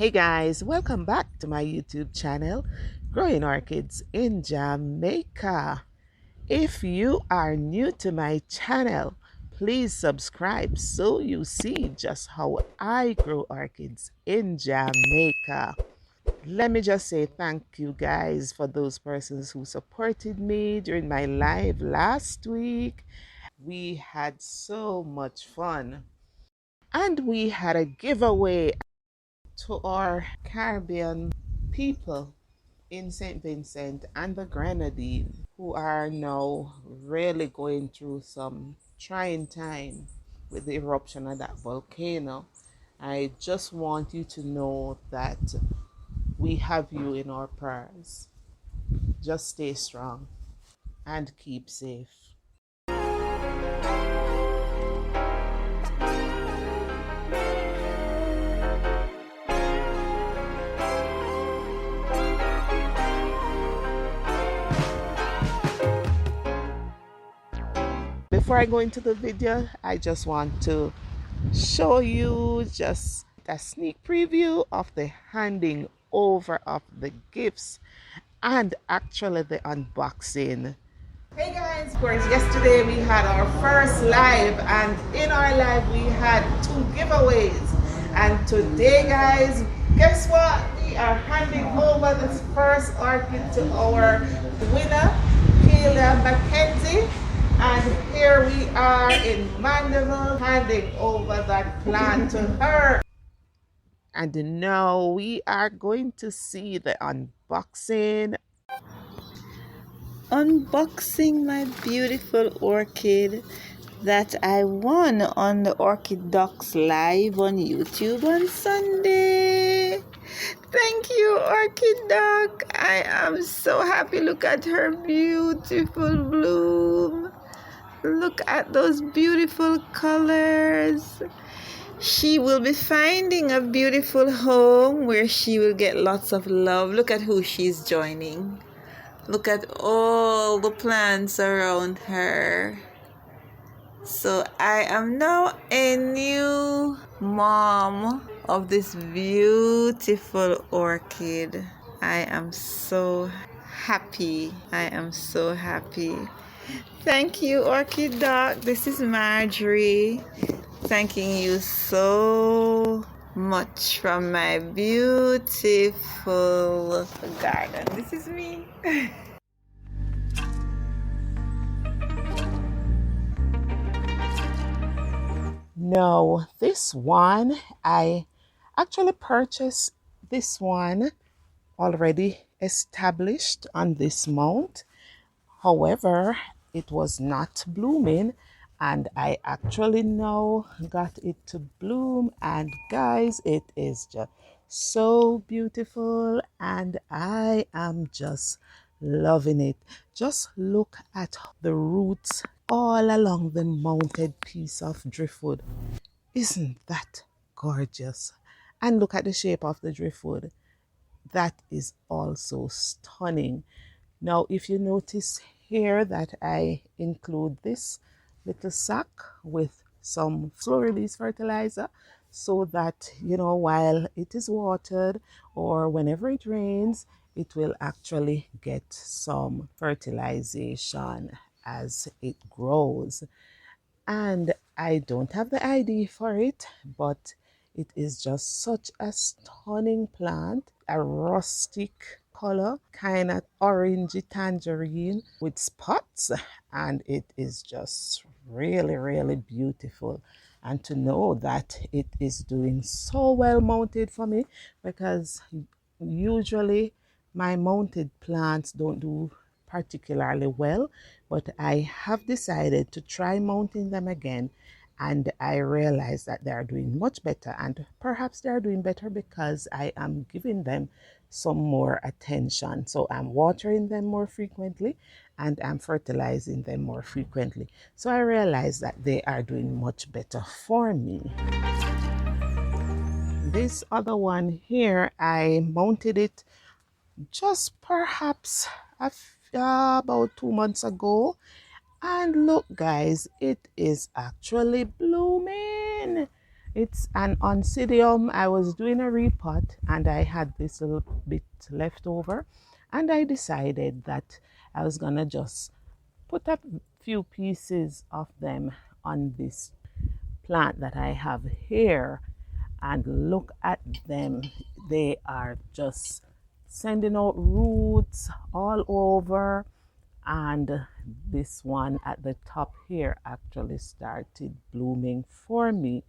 Hey guys, welcome back to my YouTube channel, Growing Orchids in Jamaica. If you are new to my channel, please subscribe so you see just how I grow orchids in Jamaica. Let me just say thank you guys for those persons who supported me during my live last week. We had so much fun. And we had a giveaway to our Caribbean people in St. Vincent and the Grenadines who are now really going through some trying time with the eruption of that volcano. I just want you to know that we have you in our prayers. Just stay strong and keep safe. Before I go into the video, I just want to show you just a sneak preview of the handing over of the gifts and actually the unboxing. Hey guys, of course yesterday we had our first live, and in our live we had 2 giveaways, and today guys, guess what, we are handing over this first orchid to our winner, Kayla Mackenzie. And here we are in Mandeville handing over that plant to her. And now we are going to see the unboxing. Unboxing my beautiful orchid that I won on the Orchid Docs Live on YouTube on Sunday. Thank you, Orchid Doc. I am so happy. Look at her beautiful bloom. Look at those beautiful colors. She will be finding a beautiful home where she will get lots of love. Look at who she's joining. Look at all the plants around her. So I am now a new mom of this beautiful orchid. I am so happy. I am so happy. Thank you, Orchid Doc. This is Marjorie. Thanking you so much from my beautiful garden. This is me. No, this one, I actually purchased this one already established on this mount. However, it was not blooming, and I actually now got it to bloom, and guys, it is just so beautiful and I am just loving it. Just look at the roots all along the mounted piece of driftwood. Isn't that gorgeous? And look at the shape of the driftwood. That is also stunning. Now, if you notice here that I include this little sack with some slow release fertilizer, so that, you know, while it is watered or whenever it rains, it will actually get some fertilization as it grows. And I don't have the ID for it, but it is just such a stunning plant, a rustic color, kind of orangey tangerine with spots, and it is just really, really beautiful. And to know that it is doing so well mounted for me, because usually my mounted plants don't do particularly well, but I have decided to try mounting them again, and I realize that they are doing much better, and perhaps they are doing better because I am giving them some more attention. So I'm watering them more frequently and I'm fertilizing them more frequently. So I realize that they are doing much better for me. This other one here, I mounted it just perhaps about 2 months ago, and look guys, it is actually blooming. It's an Oncidium. I was doing a repot and I had this little bit left over, and I decided that I was gonna just put a few pieces of them on this plant that I have here, and look at them. They are just sending out roots all over, and this one at the top here actually started blooming for me,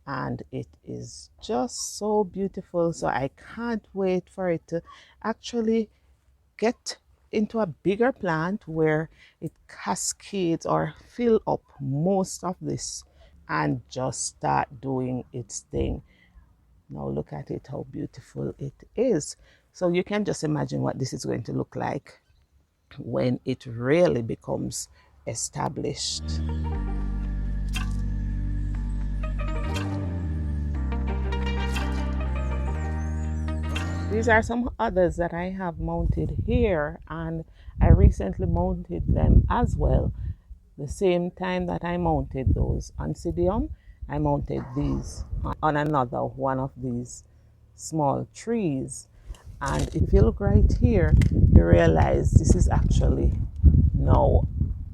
and it is just so beautiful. So I can't wait for it to actually get into a bigger plant where it cascades or fill up most of this and just start doing its thing. Now look at it, how beautiful it is. So you can just imagine what this is going to look like when it really becomes established. These are some others that I have mounted here, and I recently mounted them as well. The same time that I mounted those Oncidium, I mounted these on another one of these small trees. And if you look right here, you realize this is actually now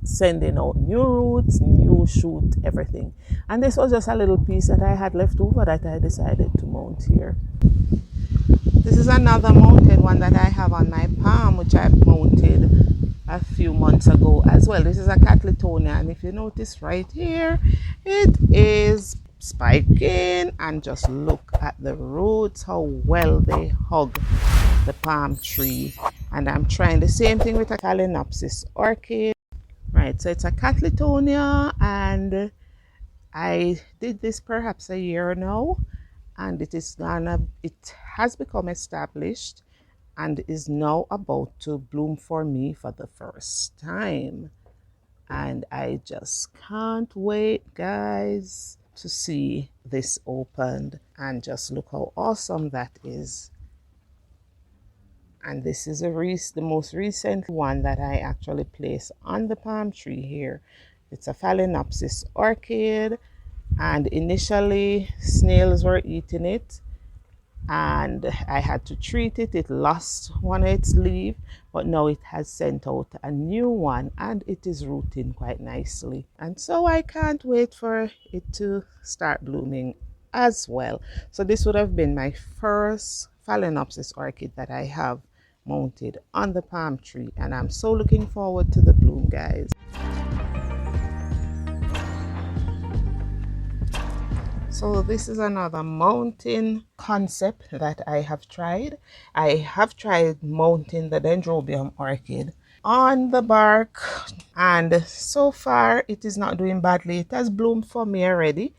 sending out new roots, new shoot, everything. And this was just a little piece that I had left over that I decided to mount here. This is another mounted one that I have on my palm, which I mounted a few months ago as well. This is a Catletonia, and if you notice right here, it is spiking, and just look at the roots, how well they hug the palm tree. And I'm trying the same thing with a Phalaenopsis orchid. Right, so it's a Catletonia, and I did this perhaps a year now, and it has become established and is now about to bloom for me for the first time. And I just can't wait, guys, to see this opened, and just look how awesome that is. And this is the most recent one that I actually placed on the palm tree here. It's a Phalaenopsis orchid, and initially snails were eating it, and I had to treat it. It lost one of its leaves, but now it has sent out a new one, and it is rooting quite nicely. And so I can't wait for it to start blooming as well. So this would have been my first Phalaenopsis orchid that I have mounted on the palm tree, and I'm so looking forward to the bloom, guys. So this is another mounting concept that I have tried. I have tried mounting the Dendrobium orchid on the bark, and so far it is not doing badly. It has bloomed for me already,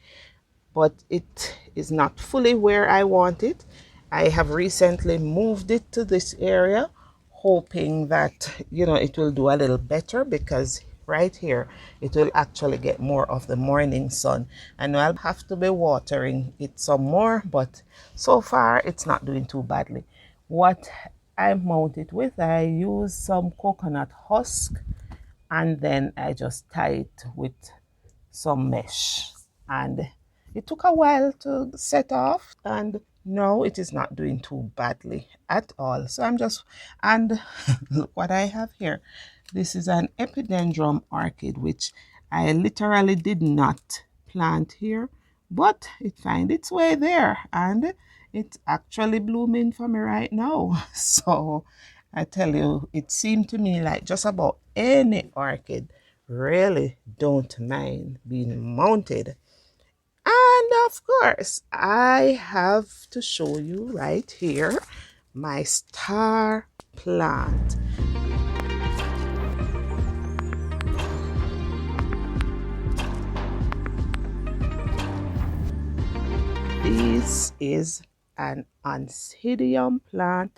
but it is not fully where I want it. I have recently moved it to this area, hoping that, it will do a little better, because right here it will actually get more of the morning sun, and I'll have to be watering it some more, but so far it's not doing too badly. What I mount it with, I use some coconut husk, and then I just tie it with some mesh, and it took a while to set off, and no, it is not doing too badly at all. So and look what I have here. This is an Epidendrum orchid, which I literally did not plant here, but it found its way there, and it's actually blooming for me right now. So I tell you, it seemed to me like just about any orchid really don't mind being mounted. And of course, I have to show you right here my star plant. This is an Oncidium plant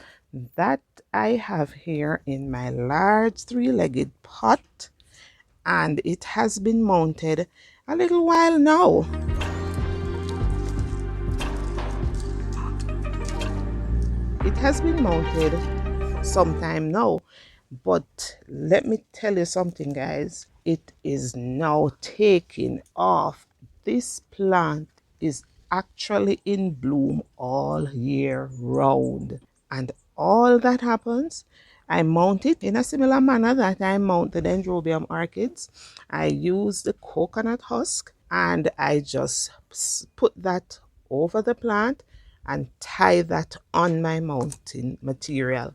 that I have here in my large three-legged pot, and it has been mounted a little while now. It has been mounted sometime now, but let me tell you something, guys. It is now taking off. This plant is actually in bloom all year round. And all that happens, I mount it in a similar manner that I mount the Dendrobium orchids. I use the coconut husk and I just put that over the plant and tie that on my mounting material.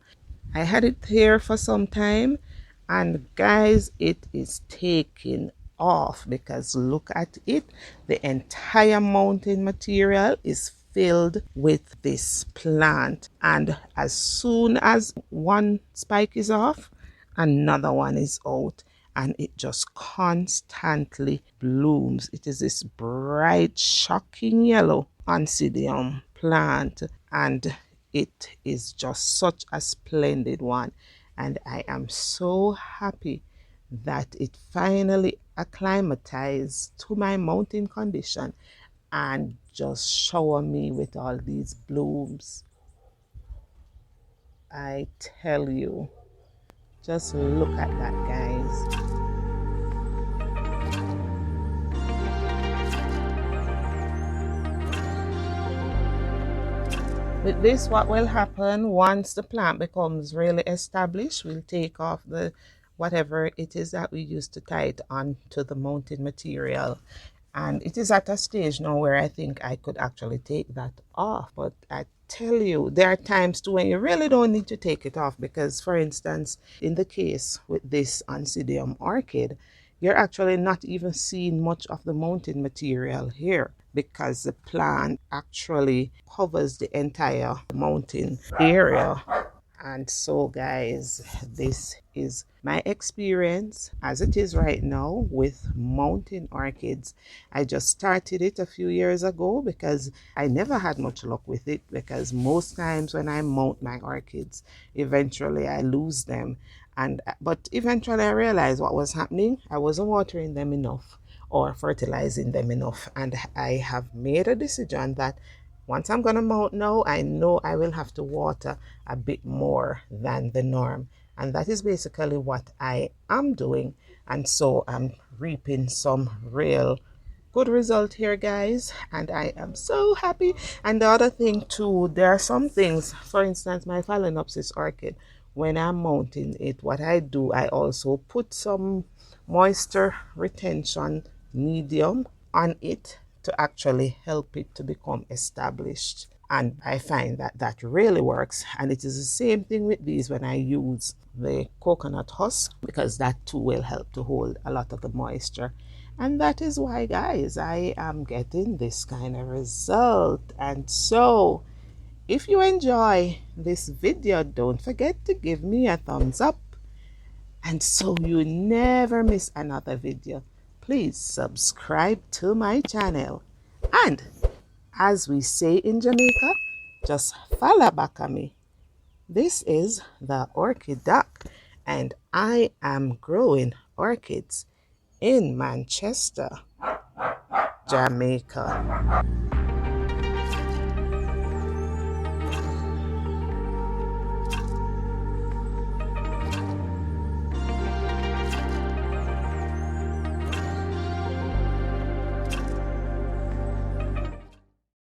I had it here for some time, and guys, it is taking off because look at it. The entire mountain material is filled with this plant, and as soon as one spike is off, another one is out, and it just constantly blooms. It is this bright, shocking yellow Oncidium plant, and it is just such a splendid one. And I am so happy that it finally acclimatized to my mountain condition and just shower me with all these blooms. I tell you, just look at that, guys. With this, what will happen once the plant becomes really established, we'll take off the whatever it is that we used to tie it onto the mounting material. And it is at a stage now where I think I could actually take that off. But I tell you, there are times too when you really don't need to take it off because, for instance, in the case with this Oncidium orchid, you're actually not even seeing much of the mounting material here because the plant actually covers the entire mountain area. And so guys, this is my experience as it is right now with mountain orchids. I just started it a few years ago because I never had much luck with it, because most times when I mount my orchids, eventually I lose them. But eventually I realized what was happening. I wasn't watering them enough or fertilizing them enough, and I have made a decision that once I'm gonna mount now, I know I will have to water a bit more than the norm. And that is basically what I am doing. And so I'm reaping some real good result here, guys, and I am so happy. And the other thing too, there are some things, for instance, my Phalaenopsis orchid, when I'm mounting it, what I do, I also put some moisture retention medium on it to actually help it to become established. And I find that that really works. And it is the same thing with these when I use the coconut husk, because that too will help to hold a lot of the moisture. And that is why, guys, I am getting this kind of result. And so if you enjoy this video, don't forget to give me a thumbs up. And so you never miss another video, please subscribe to my channel. And as we say in Jamaica, just follow back at me. This is the Orchid Doc, and I am growing orchids in Manchester, Jamaica.